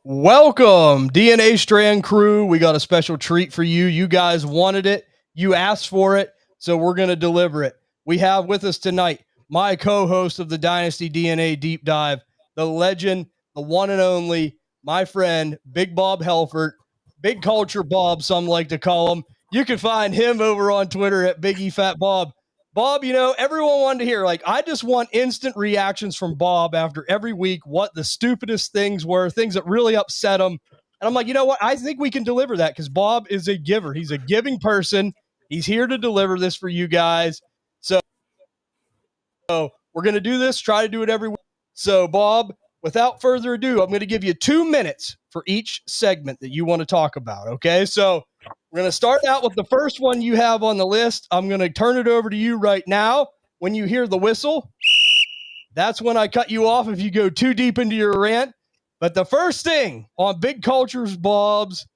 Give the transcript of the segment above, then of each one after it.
Welcome, DNA Strand crew. We got a special treat for you. You guys wanted it, you asked for it, so we're going to deliver it. We have with us tonight my co host of the Dynasty DNA Deep Dive, the legend, the one and only, my friend, Big Bob Helfert, Big Culture Bob, some like to call him. You can find him over on Twitter at Biggie Fat Bob. Bob, everyone wanted to hear, I just want instant reactions from Bob after every week, what the stupidest things were, things that really upset him. And I'm like, you know what? I think we can deliver that because Bob is a giver. He's a giving person. He's here to deliver this for you guys. So we're going to do this, try to do it every week. So, Bob, without further ado, I'm going to give you 2 minutes for each segment that you want to talk about. Okay. So, we're going to start out with the first one you have on the list. I'm going to turn it over to you right now. When you hear the whistle, that's when I cut you off if you go too deep into your rant. But the first thing on Big Culture's Bob's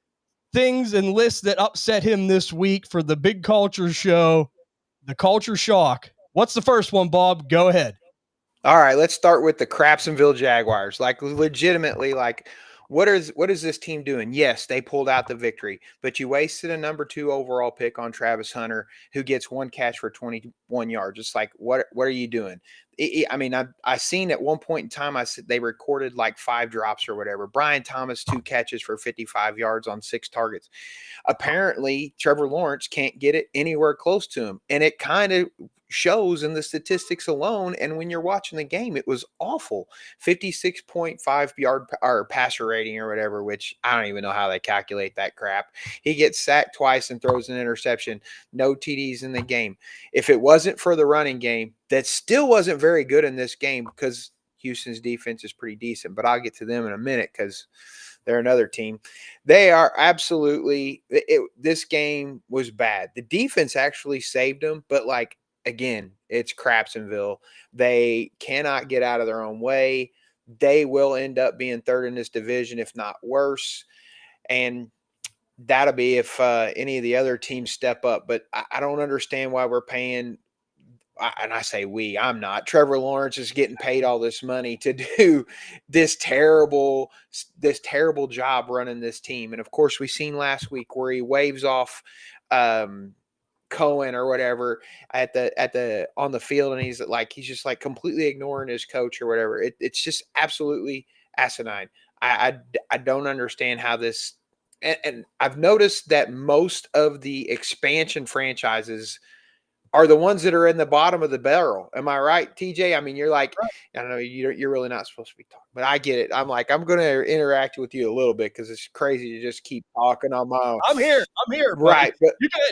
things and lists that upset him this week for the Big Culture Show, the Culture Shock. What's the first one, Bob? Go ahead. All right, let's start with the Crapsonville Jaguars. Legitimately, what is this team doing? Yes, they pulled out the victory, but you wasted a number 2 overall pick on Travis Hunter, who gets 1 catch for 21 yards. It's like, what are you doing? I seen at one point in time, I said they recorded like 5 drops or whatever. Brian Thomas, 2 catches for 55 yards on 6 targets. Apparently, Trevor Lawrence can't get it anywhere close to him, and it kind of shows in the statistics alone. And when you're watching the game, it was awful. 56.5 yard or passer rating or whatever, which I don't even know how they calculate that crap. He gets sacked twice and throws an interception. No TDs in the game. If it wasn't for the running game, that still wasn't very good in this game because Houston's defense is pretty decent, but I'll get to them in a minute because they're another team. They are absolutely this game was bad. The defense actually saved them, but again, it's Crapsonville. They cannot get out of their own way. They will end up being third in this division, if not worse. And that'll be if any of the other teams step up. But I don't understand why we're paying. And I say we, I'm not. Trevor Lawrence is getting paid all this money to do this terrible job running this team. And of course, we seen last week where he waves off Cohen or whatever at the on the field, and he's just completely ignoring his coach or whatever. It's just absolutely asinine. I don't understand how this. And I've noticed that most of the expansion franchises are the ones that are in the bottom of the barrel. Am I right, TJ? I mean, you're like, right. I don't know, you're really not supposed to be talking, but I get it. I'm going to interact with you a little bit because it's crazy to just keep talking on my own. I'm here. Right. But you can,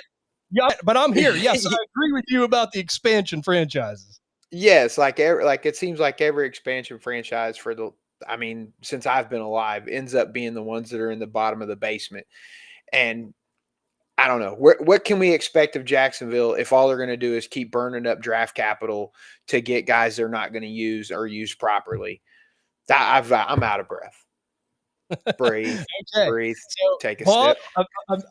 yeah, but I'm here. Yes, I agree with you about the expansion franchises. Yes, it seems like every expansion franchise since I've been alive ends up being the ones that are in the bottom of the basement. And I don't know. What can we expect of Jacksonville if all they're going to do is keep burning up draft capital to get guys they're not going to use or use properly? I'm out of breath. Breathe. Okay. Breathe. So, take a Bob, step.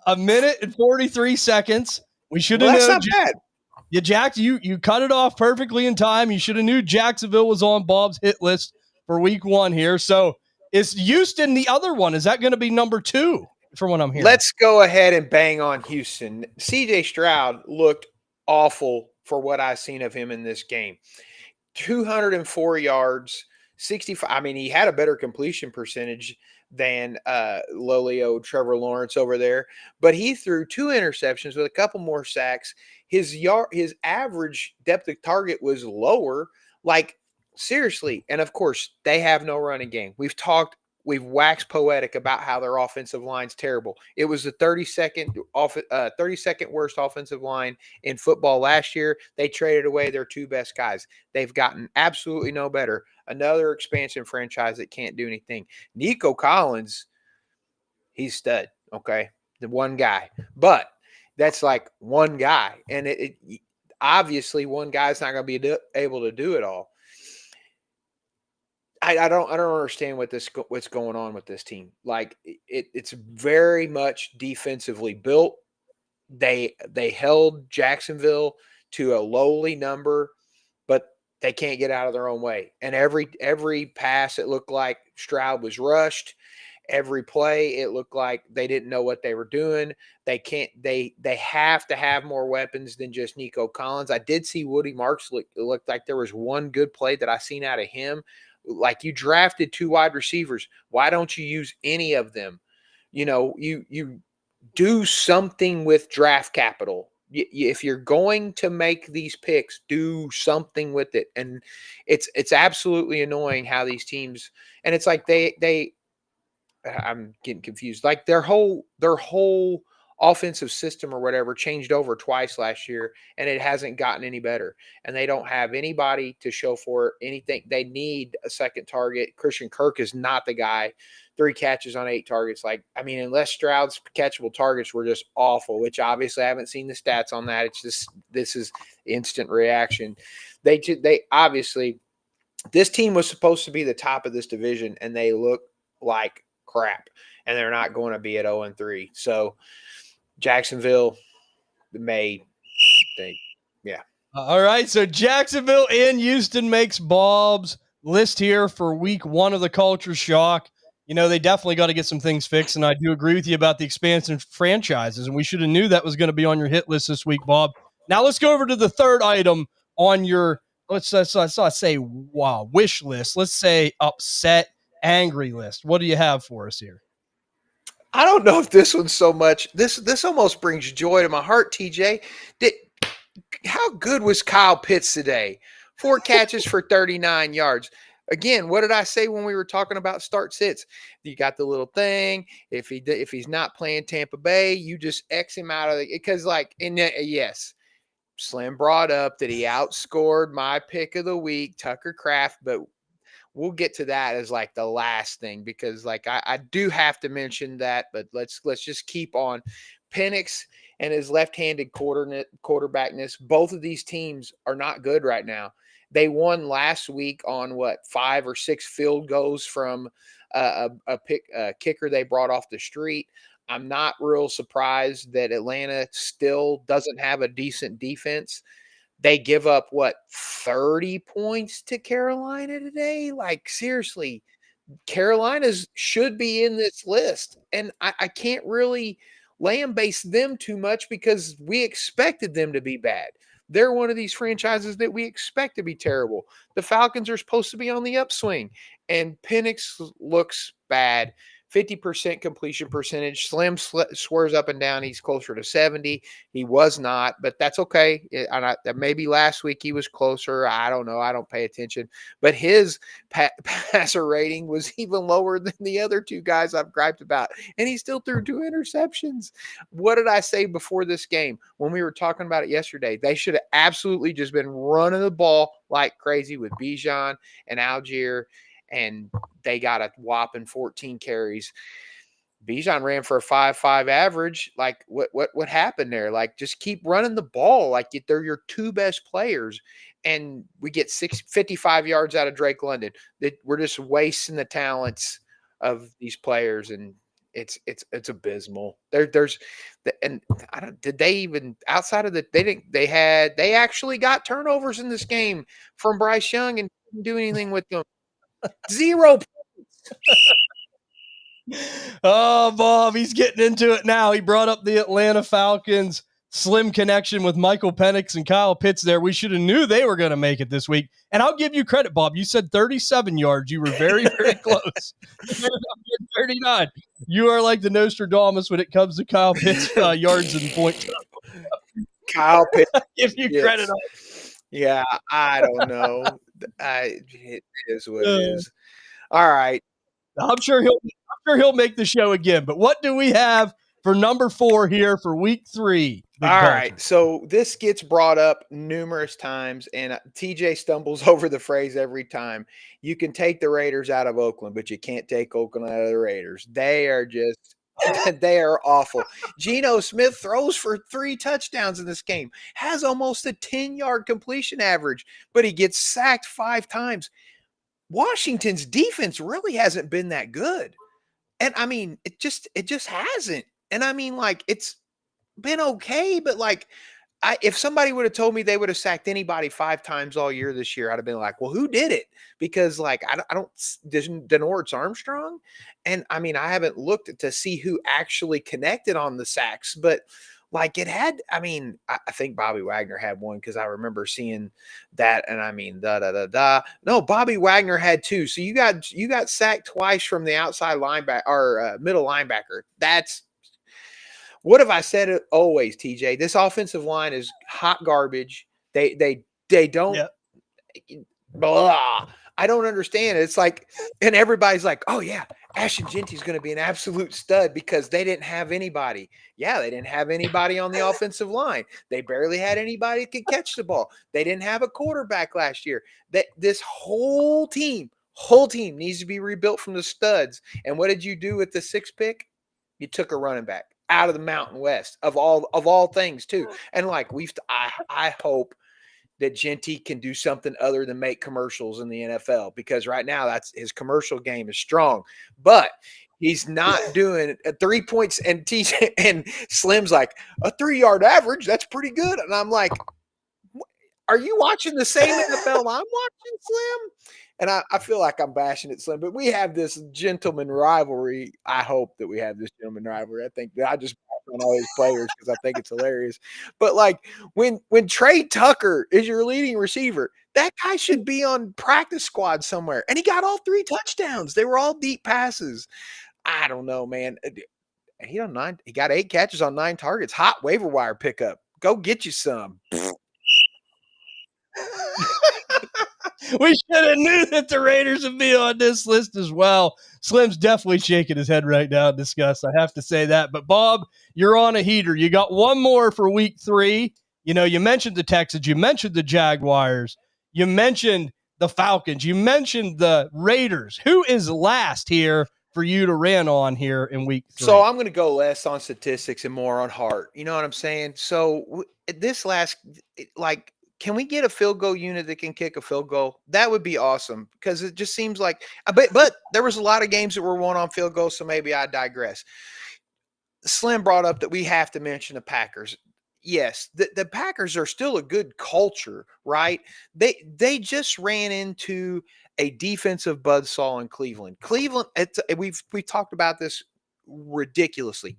A minute and 43 seconds. We should have known. That's not bad. You cut it off perfectly in time. You should have knew Jacksonville was on Bob's hit list for week 1 here. So is Houston the other one? Is that going to be number 2 from what I'm hearing? Let's go ahead and bang on Houston. CJ Stroud looked awful for what I've seen of him in this game. 204 yards, 65. I mean, he had a better completion percentage than lowly old Trevor Lawrence over there, but he threw 2 interceptions with a couple more sacks. His average depth of target was lower. Seriously. And of course, they have no running game. We've waxed poetic about how their offensive line's terrible. It was the 32nd worst offensive line in football last year. They traded away their 2 best guys. They've gotten absolutely no better. Another expansion franchise that can't do anything. Nico Collins, he's stud, okay? The one guy. But that's like one guy. And it obviously one guy's not going to be able to do it all. I don't understand what's going on with this team. It's very much defensively built. They held Jacksonville to a lowly number, but they can't get out of their own way. And every pass, it looked like Stroud was rushed. every play. It looked like they didn't know what they were doing. They have to have more weapons than just Nico Collins. I did see Woody Marks looked like there was one good play that I seen out of him. Like, you drafted 2 wide receivers. Why don't you use any of them? You do something with draft capital. If you're going to make these picks, do something with it. And it's absolutely annoying how these teams, and it's like I'm getting confused. Like, their whole offensive system or whatever changed over twice last year, and it hasn't gotten any better. And they don't have anybody to show for anything. They need a second target. Christian Kirk is not the guy. 3 catches on 8 targets. Like, I mean, unless Stroud's catchable targets were just awful, which obviously I haven't seen the stats on that. It's just, this is instant reaction. They obviously, this team was supposed to be the top of this division, and they look like crap, and they're not going to be at 0-3. So Jacksonville yeah. All right, so Jacksonville and Houston makes Bob's list here for week 1 of the Culture Shock. They definitely got to get some things fixed, and I do agree with you about the expansion franchises, and we should have knew that was going to be on your hit list this week, Bob. Now let's go over to the third item on your, let's say, wish list. Let's say upset, angry list. What do you have for us here? I don't know if this one's so much. This almost brings joy to my heart, TJ. How good was Kyle Pitts today? 4 catches for 39 yards. Again, what did I say when we were talking about start sits? You got the little thing. If he's not playing Tampa Bay, you just X him out of it. Because, like, yes, Slim brought up that he outscored my pick of the week, Tucker Kraft, but we'll get to that as like the last thing, because like I do have to mention that, but let's just keep on. Penix and his left-handed quarterbackness. Both of these teams are not good right now. They won last week on 5 or 6 field goals from a kicker they brought off the street. I'm not real surprised that Atlanta still doesn't have a decent defense. They give up 30 points to Carolina today? Like, seriously, Carolina's should be in this list. And I can't really lamb base them too much, because we expected them to be bad. They're one of these franchises that we expect to be terrible. The Falcons are supposed to be on the upswing, and Penix looks bad. 50% completion percentage. Slim swears up and down he's closer to 70. He was not, but that's okay. Maybe last week he was closer. I don't know. I don't pay attention. But his passer rating was even lower than the other 2 guys I've griped about, and he still threw 2 interceptions. What did I say before this game when we were talking about it yesterday? They should have absolutely just been running the ball like crazy with Bijan and Algier, and they got a whopping 14 carries. Bijan ran for a 5.5 average. Like, what happened there? Like, just keep running the ball. Like, they're your 2 best players, and we get 55 yards out of Drake London. We're just wasting the talents of these players, and it's abysmal. Did they even, outside of they actually got turnovers in this game from Bryce Young and didn't do anything with them. 0 Oh, Bob, he's getting into it now. He brought up the Atlanta Falcons slim connection with Michael Penix and Kyle Pitts there. We should have knew they were going to make it this week. And I'll give you credit, Bob. You said 37 yards. You were very, very close. 39. You are like the Nostradamus when it comes to Kyle Pitts yards and points. Kyle Pitts. Give you credit. Yeah, I don't know. It is what it is. All right. I'm sure he'll make the show again. But what do we have for number 4 here for week 3? All right. So this gets brought up numerous times, and TJ stumbles over the phrase every time. You can take the Raiders out of Oakland, but you can't take Oakland out of the Raiders. They are just they are awful. Geno Smith throws for 3 touchdowns in this game, has almost a 10-yard completion average, but he gets sacked 5 times. Washington's defense really hasn't been that good. And I mean, it just hasn't. And I mean, like, it's been okay, but like, if somebody would have told me they would have sacked anybody 5 times all year this year, I'd have been like, well, who did it? Because like, I don't, Denorit's Armstrong. And I mean, I haven't looked to see who actually connected on the sacks, but like it had, I mean, I think Bobby Wagner had one because I remember seeing that. And I mean, no, Bobby Wagner had 2. So you got sacked twice from the outside linebacker or middle linebacker. That's, what have I said it always, TJ? This offensive line is hot garbage. They don't, Yeah. blah. I don't understand. It's like, and everybody's like, oh yeah, Ashton Genty's going to be an absolute stud because they didn't have anybody. Yeah, they didn't have anybody on the offensive line. They barely had anybody that could catch the ball. They didn't have a quarterback last year. That this whole team needs to be rebuilt from the studs. And what did you do with the 6th pick? You took a running back out of the Mountain West of all things too. And like I hope that Genty can do something other than make commercials in the NFL, because right now that's his commercial game is strong, but he's not doing 3 points. And TJ and Slim's like, a 3-yard average, that's pretty good. And I'm like, are you watching the same NFL I'm watching, Slim? And I feel like I'm bashing it, Slim, but we have this gentleman rivalry. I hope that we have this gentleman rivalry. I think that I just bash on all these players because I think it's hilarious. But like when Trey Tucker is your leading receiver, that guy should be on practice squad somewhere. And he got all 3 touchdowns. They were all deep passes. I don't know, man. He got 8 catches on 9 targets. Hot waiver wire pickup. Go get you some. We should have knew that the Raiders would be on this list as well. Slim's definitely shaking his head right now in disgust. I have to say that. But Bob, you're on a heater. You got one more for week 3. You know, you mentioned the Texans, you mentioned the Jaguars, you mentioned the Falcons, you mentioned the Raiders. Who is last here for you to rant on here in week 3? So I'm going to go less on statistics and more on heart. You know what I'm saying? So this last, like, can we get a field goal unit that can kick a field goal? That would be awesome, because it just seems like, but there was a lot of games that were won on field goals, so maybe I digress. Slim brought up that we have to mention the Packers. Yes, the Packers are still a good culture, right? They just ran into a defensive buzzsaw in Cleveland. We've talked about this ridiculously.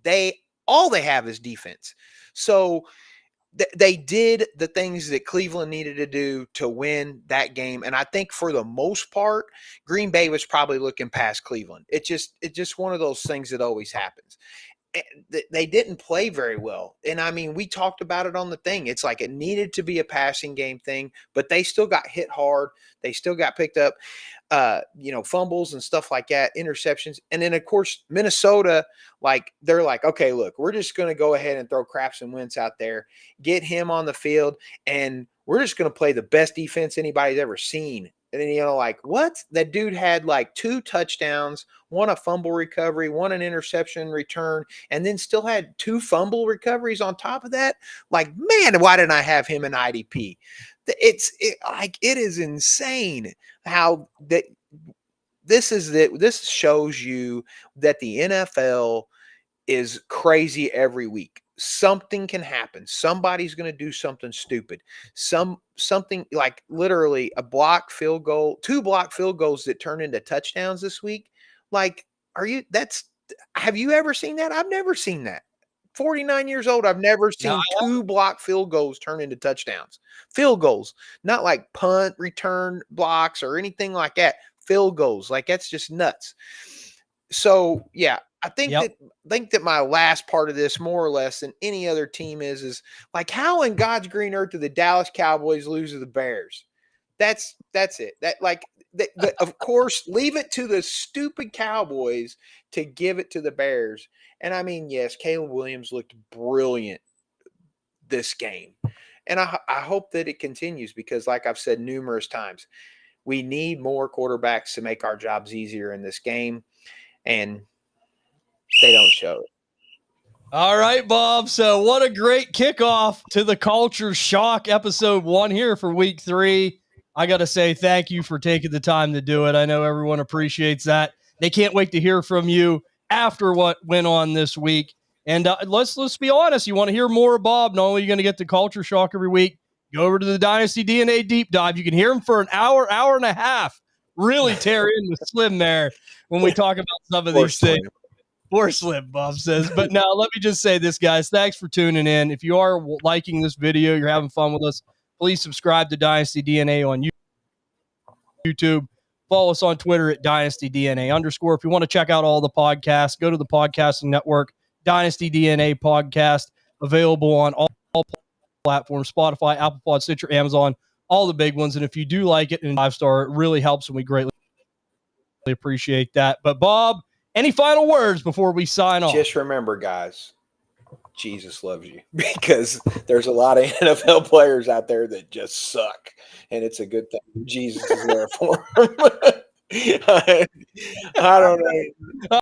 All they have is defense. So they did the things that Cleveland needed to do to win that game. And I think for the most part, Green Bay was probably looking past Cleveland. It's just one of those things that always happens. They didn't play very well. And I mean, we talked about it on the thing. It's like it needed to be a passing game thing, but they still got hit hard. They still got picked up, fumbles and stuff like that, interceptions. And then of course, Minnesota, like they're like, okay, look, we're just going to go ahead and throw Craps and Wentz out there, get him on the field, and we're just going to play the best defense anybody's ever seen. And then, like, what? That dude had like 2 touchdowns, 1 a fumble recovery, 1 an interception return, and then still had 2 fumble recoveries on top of that. Like, man, why didn't I have him in IDP? It is insane how that this shows you that the NFL is crazy every week. Something can happen. Somebody's going to do something stupid. Something like literally a block field goal, 2 block field goals that turn into touchdowns this week. Like, have you ever seen that? I've never seen that. 49 years old, I've never seen 2 block field goals turn into touchdowns. Field goals, not like punt, return blocks or anything like that. Field goals, like that's just nuts. So yeah, I think that my last part of this, more or less than any other team, is like, how in God's green earth do the Dallas Cowboys lose to the Bears? That's it. Of course, leave it to the stupid Cowboys to give it to the Bears. And I mean, yes, Caleb Williams looked brilliant this game. And I hope that it continues, because like I've said numerous times, we need more quarterbacks to make our jobs easier in this game. And they don't show it. All right, Bob. So what a great kickoff to the Culture Shock episode 1 here for week 3. I got to say thank you for taking the time to do it. I know everyone appreciates that. They can't wait to hear from you after what went on this week. And let's be honest. You want to hear more of Bob? Not only are you going to get the Culture Shock every week, go over to the Dynasty DNA Deep Dive. You can hear him for an hour and a half. Really tear into Slim there when we talk about some of these things. Poor Slim, Bob says. But now let me just say this, guys. Thanks for tuning in. If you are liking this video, you're having fun with us, please subscribe to Dynasty DNA on YouTube. Follow us on Twitter at Dynasty DNA _. If you want to check out all the podcasts, go to the podcasting network, Dynasty DNA Podcast, available on all platforms, Spotify, Apple Pod, Stitcher, Amazon, all the big ones. And if you do like it and 5-star, it really helps, and we greatly appreciate that. But Bob, any final words before we sign off? Just remember, guys, Jesus loves you, because there's a lot of NFL players out there that just suck, and it's a good thing Jesus is there for them. I don't know.